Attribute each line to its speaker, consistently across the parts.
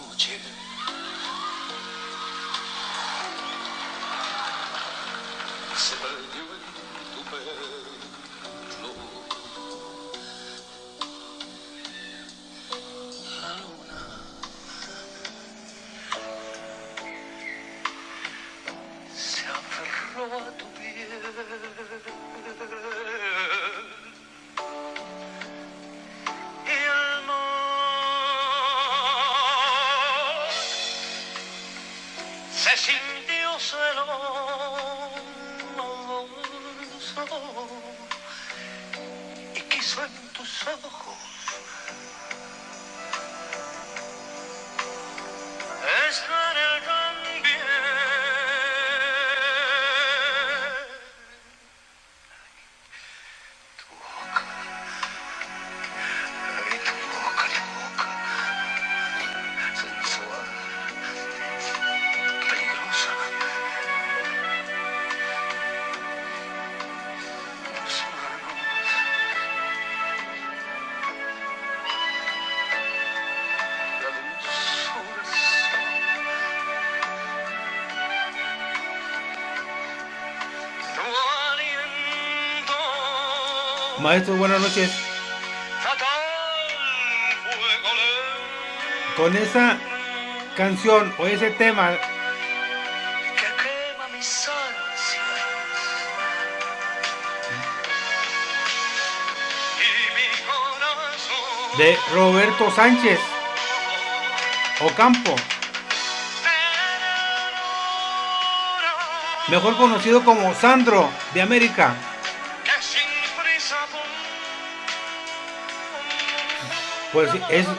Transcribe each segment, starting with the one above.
Speaker 1: noche se perdió en tu pelo. La luna se aferró a tu piel y el mar se sintió celoso y quiso en tus ojos estar él también. Tu boca, ay, tu boca, sensual, peligrosa. Tus manos, la dulzura tu aliento.
Speaker 2: Maestro, buenas noches.
Speaker 1: Fatal fuego lento
Speaker 2: Con esa canción o ese tema
Speaker 1: que quema mis ansias y mi corazón
Speaker 2: de Roberto Sánchez Ocampo, mejor conocido como Sandro de América.
Speaker 1: que sin prisa
Speaker 2: Pues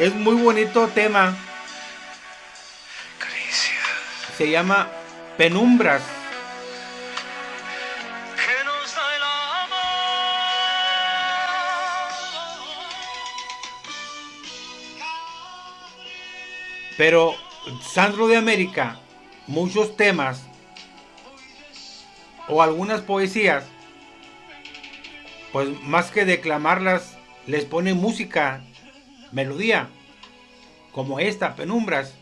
Speaker 2: es muy bonito tema.
Speaker 1: caricias
Speaker 2: Se llama Penumbras.
Speaker 1: que nos da el amor.
Speaker 2: Pero Sandro de América, muchos temas o algunas poesías, pues más que declamarlas, les pone música, melodía, como esta, Penumbras.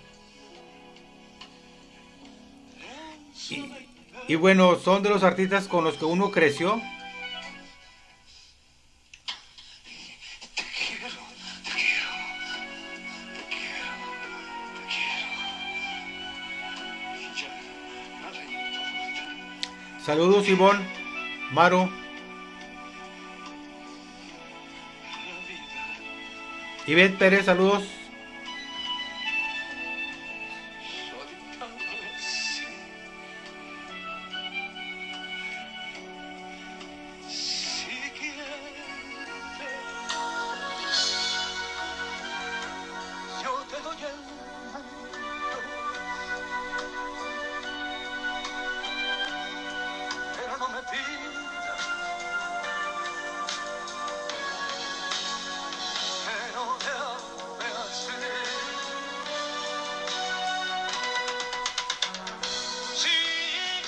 Speaker 2: Y bueno, son de los artistas con los que uno creció. Saludos, Ivonne, Maro, Ivette Pérez, saludos.
Speaker 1: Si quieres, yo te doy el mundo, pero no me pidas que no te ame así. Si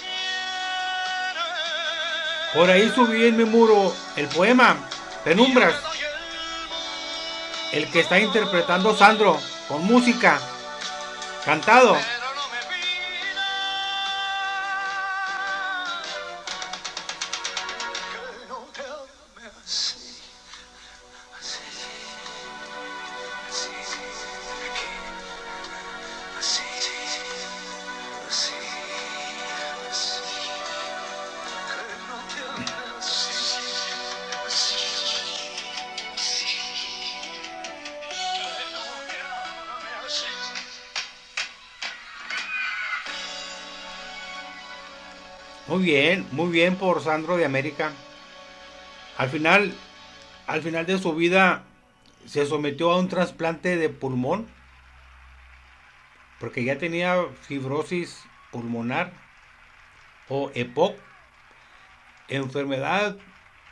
Speaker 1: quieres,
Speaker 2: Por ahí subí en mi muro el poema Penumbras,
Speaker 1: yo te doy el
Speaker 2: el que está interpretando Sandro, con música, cantado.
Speaker 1: pero no me pidas que no te ame así, así, así, así, así, que no te ame así, así, que no te ame así.
Speaker 2: Muy bien por Sandro de América. Al final, al final de su vida se sometió a un trasplante de pulmón porque ya tenía fibrosis pulmonar o EPOC, enfermedad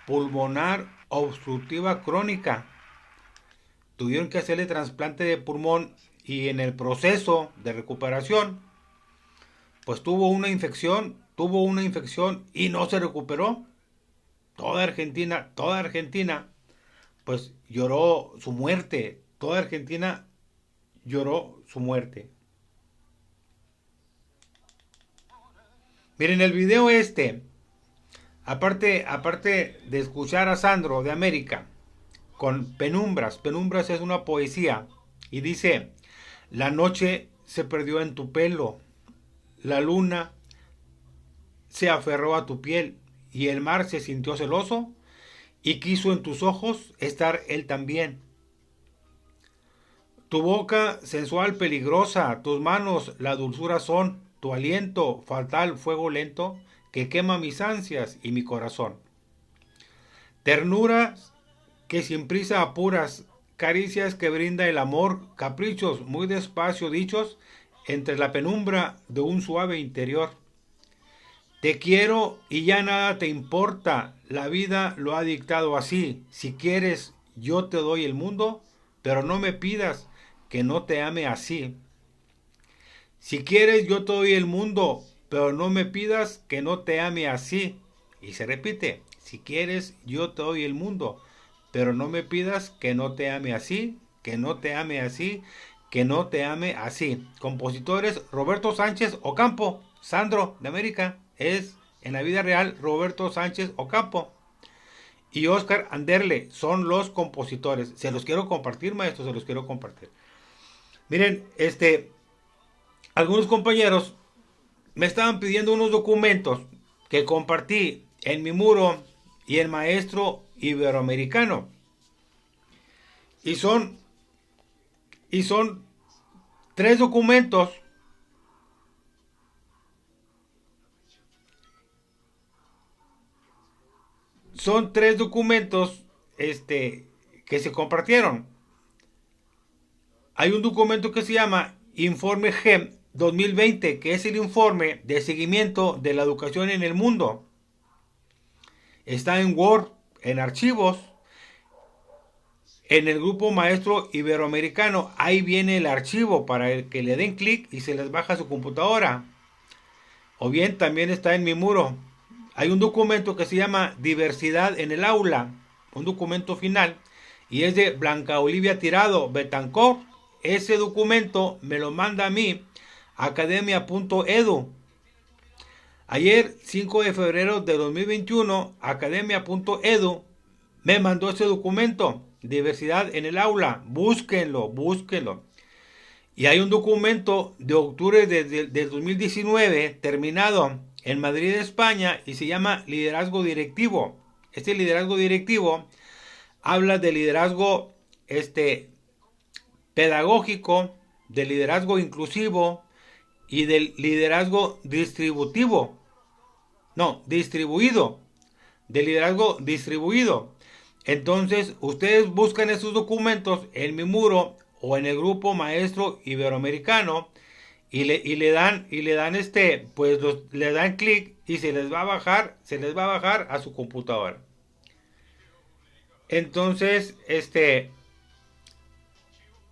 Speaker 2: pulmonar obstructiva crónica. Tuvieron que hacerle trasplante de pulmón y en el proceso de recuperación, pues tuvo una infección y no se recuperó. Toda Argentina, pues lloró su muerte. Toda Argentina lloró su muerte. Miren el video aparte de escuchar a Sandro de América con Penumbras. Penumbras es una poesía y dice: la noche se perdió en tu pelo, la luna se aferró a tu piel y el mar se sintió celoso y quiso en tus ojos estar él también. Tu boca sensual peligrosa, tus manos la dulzura son, tu aliento fatal fuego lento que quema mis ansias y mi corazón. Ternuras que sin prisa apuras, caricias que brinda el amor, caprichos muy despacio dichos entre la penumbra de un suave interior. Te quiero y ya nada te importa, la vida lo ha dictado así. Si quieres, yo te doy el mundo, pero no me pidas que no te ame así. Si quieres, yo te doy el mundo, pero no me pidas que no te ame así. Y se repite: si quieres, yo te doy el mundo, pero no me pidas que no te ame así, que no te ame así, que no te ame así. Compositores: Roberto Sánchez Ocampo. Sandro de América es en la vida real Roberto Sánchez Ocampo. Y Oscar Anderle son los compositores. Se los quiero compartir, maestros, se los quiero compartir. Miren, algunos compañeros me estaban pidiendo unos documentos que compartí en mi muro y el maestro iberoamericano. Y son 3 documentos que se compartieron. Hay un documento que se llama Informe GEM 2020, que es el informe de seguimiento de la educación en el mundo. Está en Word, en archivos, en el grupo Maestro Iberoamericano. Ahí viene el archivo para que le den clic y se les baja a su computadora. O bien también está en mi muro. Hay un documento que se llama Diversidad en el Aula, un documento final, y es de Blanca Olivia Tirado Betancourt. Ese documento me lo manda a mí, academia.edu. Ayer, 5 de febrero de 2021, academia.edu me mandó ese documento, Diversidad en el Aula. Búsquenlo. Y hay un documento de octubre de 2019, terminado en Madrid, España, y se llama Liderazgo Directivo. Este liderazgo directivo habla de liderazgo pedagógico, del liderazgo inclusivo y del liderazgo distribuido. Del liderazgo distribuido. Entonces, ustedes buscan esos documentos en mi muro o en el grupo Maestro Iberoamericano y le dan le dan clic y se les va a bajar a su computadora. Entonces, ese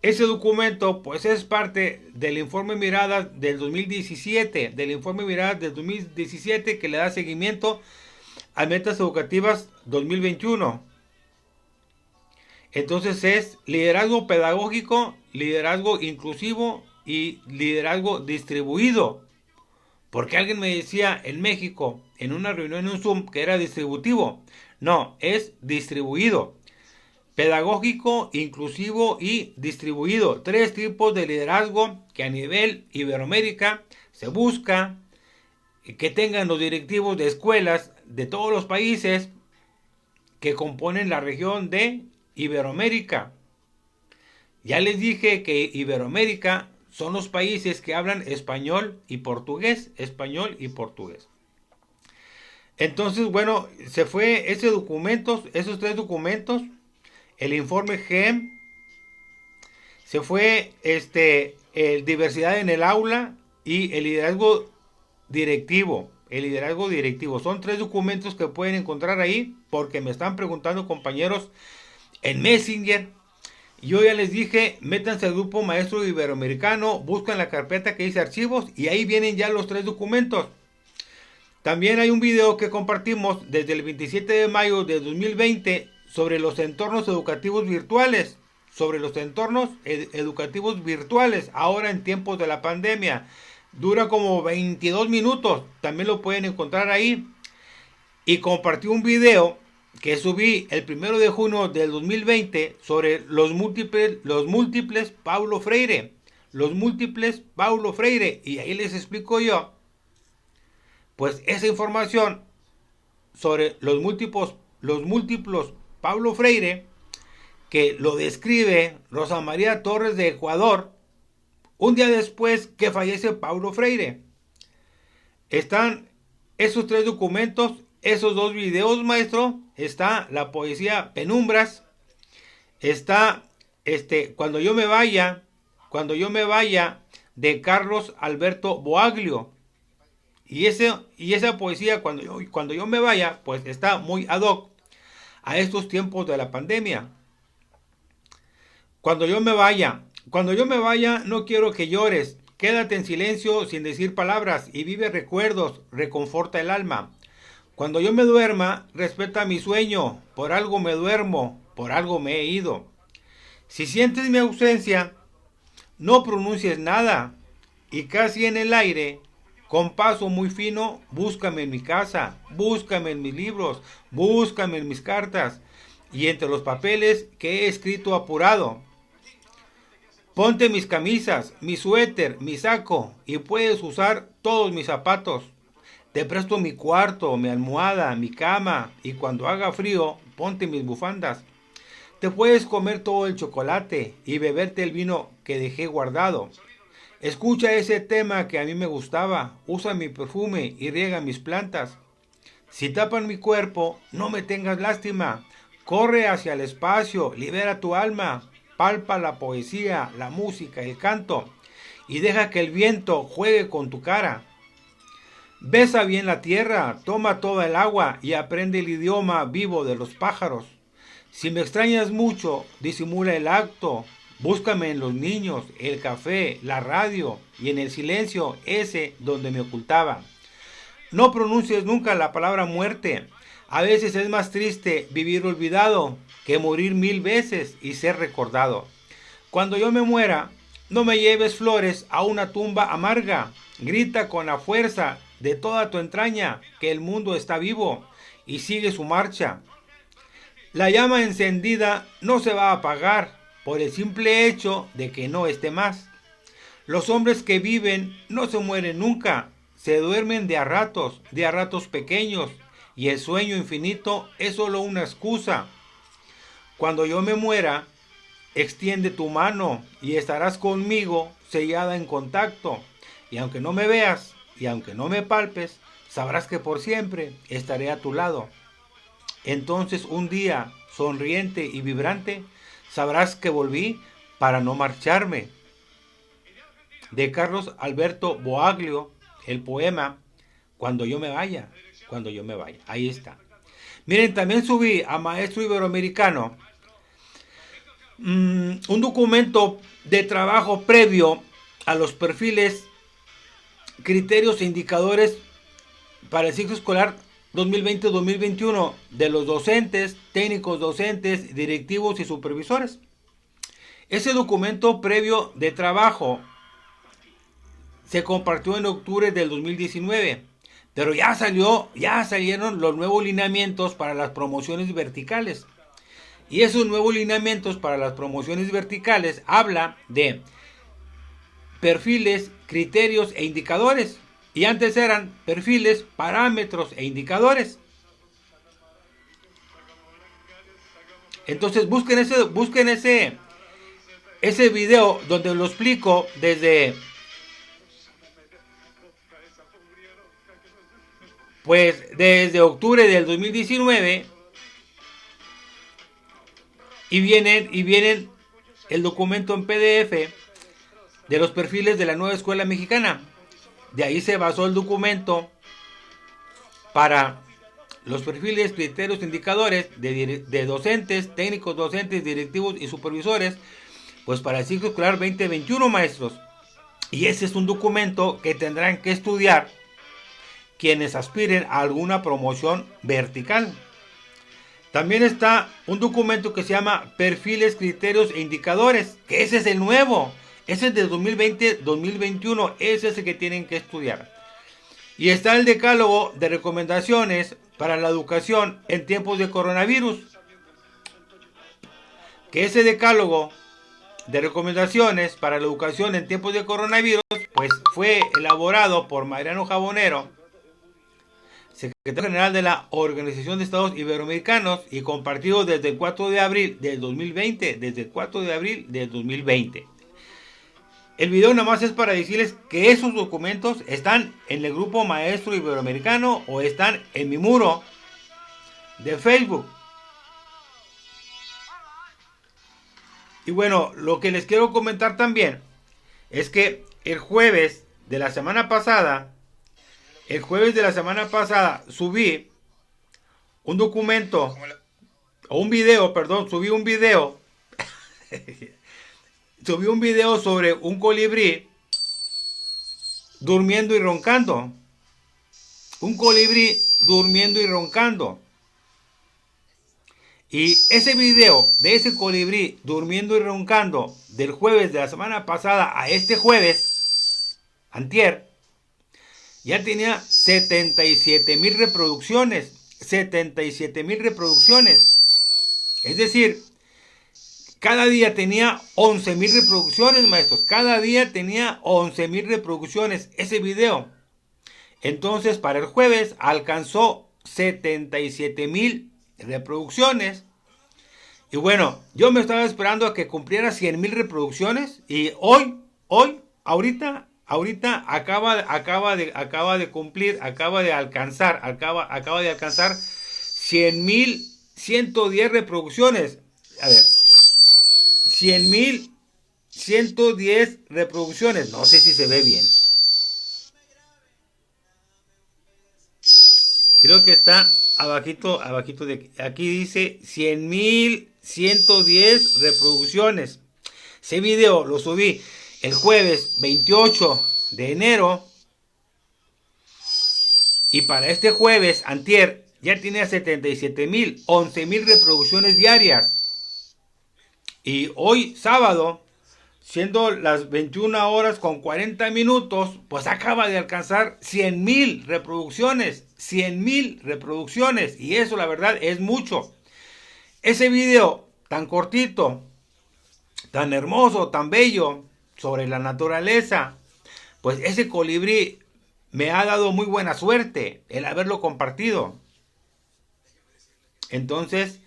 Speaker 2: documento pues es parte del informe Miradas del 2017, que le da seguimiento a metas educativas 2021. Entonces es liderazgo pedagógico, liderazgo inclusivo y liderazgo distribuido. Porque alguien me decía en México, en una reunión en un Zoom, que era distributivo. No, es distribuido. Pedagógico, inclusivo y distribuido. 3 tipos de liderazgo que a nivel Iberoamérica se busca que tengan los directivos de escuelas de todos los países que componen la región de Iberoamérica. Ya les dije que Iberoamérica son los países que hablan español y portugués. Entonces, bueno, se fue esos 3 documentos, el informe GEM, se fue el diversidad en el aula y el liderazgo directivo. Son 3 documentos que pueden encontrar ahí porque me están preguntando compañeros en Messenger. Yo ya les dije, métanse al grupo Maestro Iberoamericano, buscan la carpeta que dice archivos y ahí vienen ya los 3 documentos. También hay un video que compartimos desde el 27 de mayo de 2020 sobre los entornos educativos virtuales. sobre los entornos educativos virtuales, ahora en tiempos de la pandemia. Dura como 22 minutos, también lo pueden encontrar ahí. Y compartí un video que subí el 1 de junio del 2020 sobre los múltiples Paulo Freire. Los múltiples Paulo Freire. Y ahí les explico yo, pues esa información sobre los múltiplos Paulo Freire, que lo describe Rosa María Torres de Ecuador, un día después que fallece Paulo Freire. Están esos 3 documentos, esos 2 videos, maestro. Está la poesía Penumbras. Está Cuando yo me vaya, de Carlos Alberto Boaglio. Y esa poesía, cuando yo me vaya, pues está muy ad hoc a estos tiempos de la pandemia. Cuando yo me vaya, no quiero que llores. Quédate en silencio sin decir palabras y vive recuerdos, reconforta el alma. Cuando yo me duerma, respeta mi sueño. Por algo me duermo, por algo me he ido. Si sientes mi ausencia, no pronuncies nada. Y casi en el aire, con paso muy fino, búscame en mi casa, búscame en mis libros, búscame en mis cartas y entre los papeles que he escrito apurado. Ponte mis camisas, mi suéter, mi saco y puedes usar todos mis zapatos. Te presto mi cuarto, mi almohada, mi cama y cuando haga frío, ponte mis bufandas. Te puedes comer todo el chocolate y beberte el vino que dejé guardado. Escucha ese tema que a mí me gustaba, usa mi perfume y riega mis plantas. Si tapan mi cuerpo, no me tengas lástima. Corre hacia el espacio, libera tu alma, palpa la poesía, la música, el canto y deja que el viento juegue con tu cara. Besa bien la tierra, toma toda el agua y aprende el idioma vivo de los pájaros. Si me extrañas mucho, disimula el acto. Búscame en los niños, el café, la radio y en el silencio ese donde me ocultaba. No pronuncies nunca la palabra muerte. A veces es más triste vivir olvidado que morir 1000 veces y ser recordado. Cuando yo me muera, no me lleves flores a una tumba amarga. Grita con la fuerza de toda tu entraña que el mundo está vivo y sigue su marcha. La llama encendida no se va a apagar por el simple hecho de que no esté más. Los hombres que viven no se mueren nunca, se duermen de a ratos pequeños, y el sueño infinito es solo una excusa. Cuando yo me muera, extiende tu mano y estarás conmigo sellada en contacto, y aunque no me veas y aunque no me palpes, sabrás que por siempre estaré a tu lado. Entonces un día, sonriente y vibrante, sabrás que volví para no marcharme. De Carlos Alberto Boaglio, el poema Cuando yo me vaya, cuando yo me vaya. Ahí está. Miren, también subí a Maestro Iberoamericano un documento de trabajo previo a los perfiles, criterios e indicadores para el ciclo escolar 2020-2021 de los docentes, técnicos docentes, directivos y supervisores. Ese documento previo de trabajo se compartió en octubre del 2019, pero ya salieron los nuevos lineamientos para las promociones verticales. Y esos nuevos lineamientos para las promociones verticales habla de perfiles, criterios e indicadores. Y antes eran perfiles, parámetros e indicadores. Entonces busquen ese video donde lo explico desde octubre del 2019 y vienen el documento en PDF de los perfiles de la nueva escuela mexicana. De ahí se basó el documento para los perfiles, criterios, indicadores de docentes, técnicos docentes, directivos y supervisores, pues para el ciclo escolar 2021, maestros. Y ese es un documento que tendrán que estudiar quienes aspiren a alguna promoción vertical. También está un documento que se llama Perfiles, Criterios e Indicadores, que ese es el nuevo. Ese es de 2020-2021. Ese es el que tienen que estudiar. Y está el decálogo de recomendaciones para la educación en tiempos de coronavirus. Que ese decálogo de recomendaciones para la educación en tiempos de coronavirus, pues fue elaborado por Mariano Jabonero, secretario general de la Organización de Estados Iberoamericanos, y compartido desde el 4 de abril del 2020. Desde el 4 de abril del 2020. El video nada más es para decirles que esos documentos están en el grupo Maestro Iberoamericano o están en mi muro de Facebook. Y bueno, lo que les quiero comentar también es que el jueves de la semana pasada, subí un documento, o un video, perdón, subí un video sobre un colibrí durmiendo y roncando. Un colibrí durmiendo y roncando. Y ese video de ese colibrí durmiendo y roncando del jueves de la semana pasada a este jueves, antier, ya tenía 77,000 reproducciones. 77,000 reproducciones. Es decir, cada día tenía 11,000 reproducciones, maestros. Cada día tenía 11,000 reproducciones ese video. Entonces, para el jueves alcanzó 77,000 reproducciones. Y bueno, yo me estaba esperando a que cumpliera 100,000 reproducciones. Y ahorita acaba de cumplir, acaba de alcanzar 100,110 reproducciones. A ver, 100,110 reproducciones. No sé si se ve bien. Creo que está abajito de aquí dice 100,110 reproducciones. Ese video lo subí el jueves 28 de enero. Y para este jueves, antier, ya tenía 77,000, 11,000 reproducciones diarias. Y hoy, sábado, siendo las 21 horas con 40 minutos, pues acaba de alcanzar 100,000 reproducciones. 100,000 reproducciones. Y eso, la verdad, es mucho. Ese video tan cortito, tan hermoso, tan bello, sobre la naturaleza, pues ese colibrí me ha dado muy buena suerte el haberlo compartido. Entonces,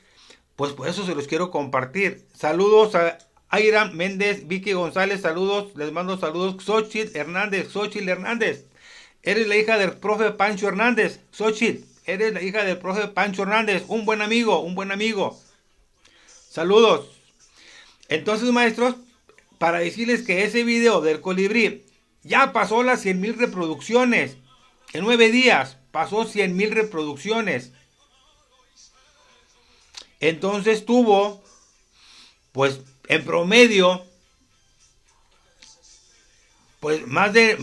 Speaker 2: pues por eso se los quiero compartir. Saludos a Airam Méndez, Vicky González, saludos, les mando saludos. Xochitl Hernández, eres la hija del profe Pancho Hernández. Xochitl, eres la hija del profe Pancho Hernández, un buen amigo. Saludos. Entonces, maestros, para decirles que ese video del colibrí ya pasó las 100,000 reproducciones. En 9 días pasó 100,000 reproducciones. Entonces tuvo, pues en promedio, pues más de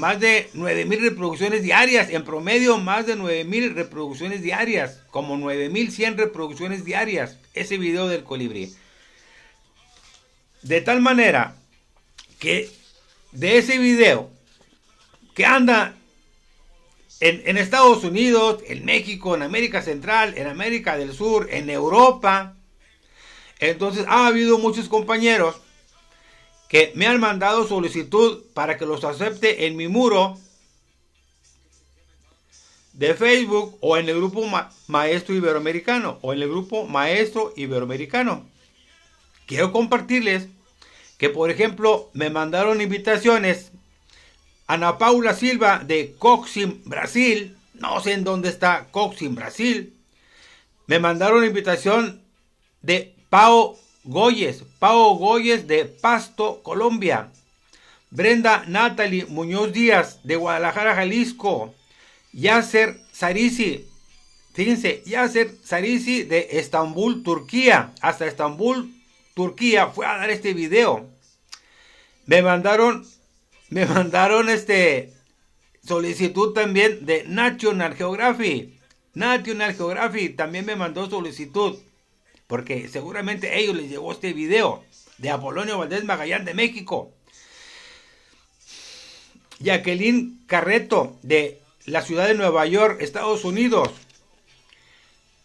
Speaker 2: 9,000 reproducciones diarias. En promedio, más de 9,000 reproducciones diarias. Como 9,100 reproducciones diarias. Ese video del colibrí. De tal manera que de ese video que anda en Estados Unidos, en México, en América Central, en América del Sur, en Europa. Entonces ha habido muchos compañeros que me han mandado solicitud para que los acepte en mi muro de Facebook o en el grupo Maestro Iberoamericano. Quiero compartirles que, por ejemplo, me mandaron invitaciones Ana Paula Silva de Coxim, Brasil. No sé en dónde está Coxim, Brasil. Me mandaron invitación de Pao Goyes de Pasto, Colombia. Brenda Natalie Muñoz Díaz de Guadalajara, Jalisco. Yasser Sarisi. Fíjense, Yasser Sarisi de Estambul, Turquía. Hasta Estambul, Turquía fue a dar este video. Me mandaron solicitud también de National Geographic. National Geographic también me mandó solicitud. porque seguramente a ellos les llegó este video de Apolonio Valdés Magallán de México. Jacqueline Carreto de la ciudad de Nueva York, Estados Unidos.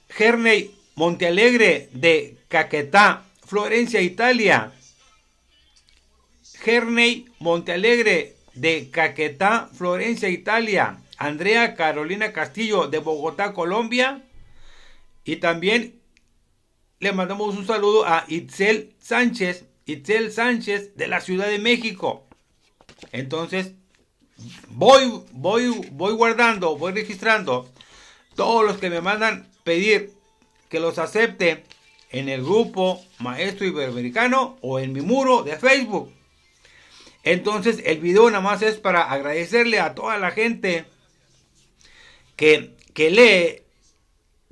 Speaker 2: Gerney Montealegre de Caquetá, Florencia, Italia. Gerney Montealegre de Caquetá, Florencia, Italia. Andrea Carolina Castillo de Bogotá, Colombia. Y también le mandamos un saludo a Itzel Sánchez de la Ciudad de México. Entonces, voy guardando, voy registrando todos los que me mandan pedir que los acepte en el grupo Maestro Iberoamericano o en mi muro de Facebook. Entonces el video nada más es para agradecerle a toda la gente que lee,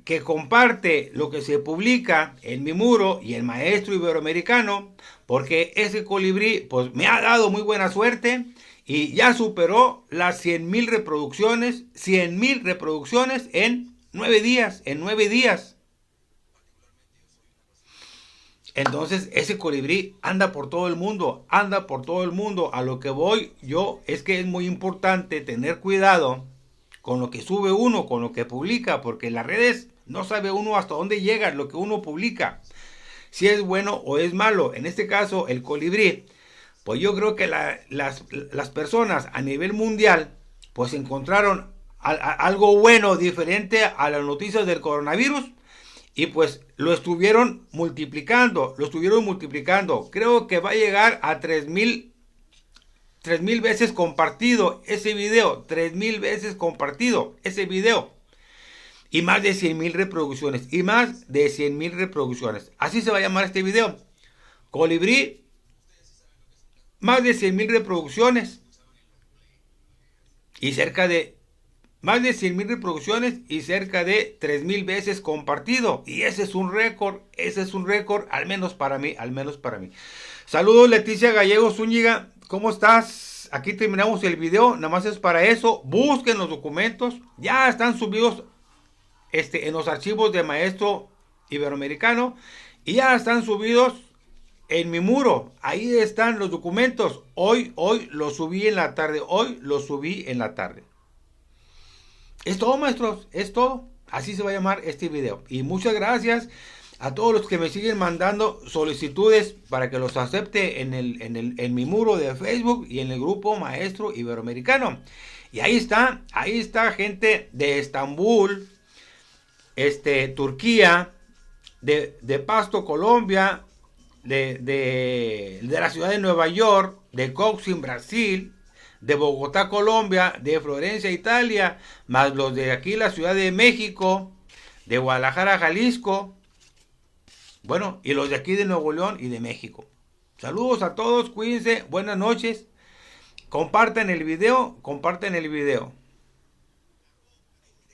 Speaker 2: que comparte lo que se publica en mi muro y el Maestro Iberoamericano, porque ese colibrí pues me ha dado muy buena suerte y ya superó las 100,000 reproducciones, 100,000 reproducciones en 9 días, Entonces ese colibrí anda por todo el mundo, A lo que voy yo es que es muy importante tener cuidado con lo que sube uno, con lo que publica, porque en las redes no sabe uno hasta dónde llega lo que uno publica, si es bueno o es malo. En este caso el colibrí, pues yo creo que las personas a nivel mundial pues encontraron algo bueno, diferente a las noticias del coronavirus, y pues lo estuvieron multiplicando. Creo que va a llegar a 3,000 veces compartido ese video. 3,000 veces compartido ese video. Y más de 100,000 reproducciones. Así se va a llamar este video. Colibrí, más de 100,000 reproducciones. Y cerca de más de 100,000 reproducciones y cerca de 3,000 veces compartido. Y ese es un récord, al menos para mí, Saludos Leticia Gallego Zúñiga, ¿cómo estás? Aquí terminamos el video, nada más es para eso. Busquen los documentos, ya están subidos en los archivos de Maestro Iberoamericano y ya están subidos en mi muro. Ahí están los documentos. Hoy los subí en la tarde. Es todo, maestros, es todo. Así se va a llamar este video. Y muchas gracias a todos los que me siguen mandando solicitudes para que los acepte en mi muro de Facebook y en el grupo Maestro Iberoamericano. Y ahí está gente de Estambul, Turquía, de Pasto, Colombia, de la ciudad de Nueva York, de Coxim, Brasil, de Bogotá, Colombia, de Florencia, Italia, más los de aquí, la Ciudad de México, de Guadalajara, Jalisco, bueno, y los de aquí de Nuevo León y de México. Saludos a todos, cuídense, buenas noches, compartan el video.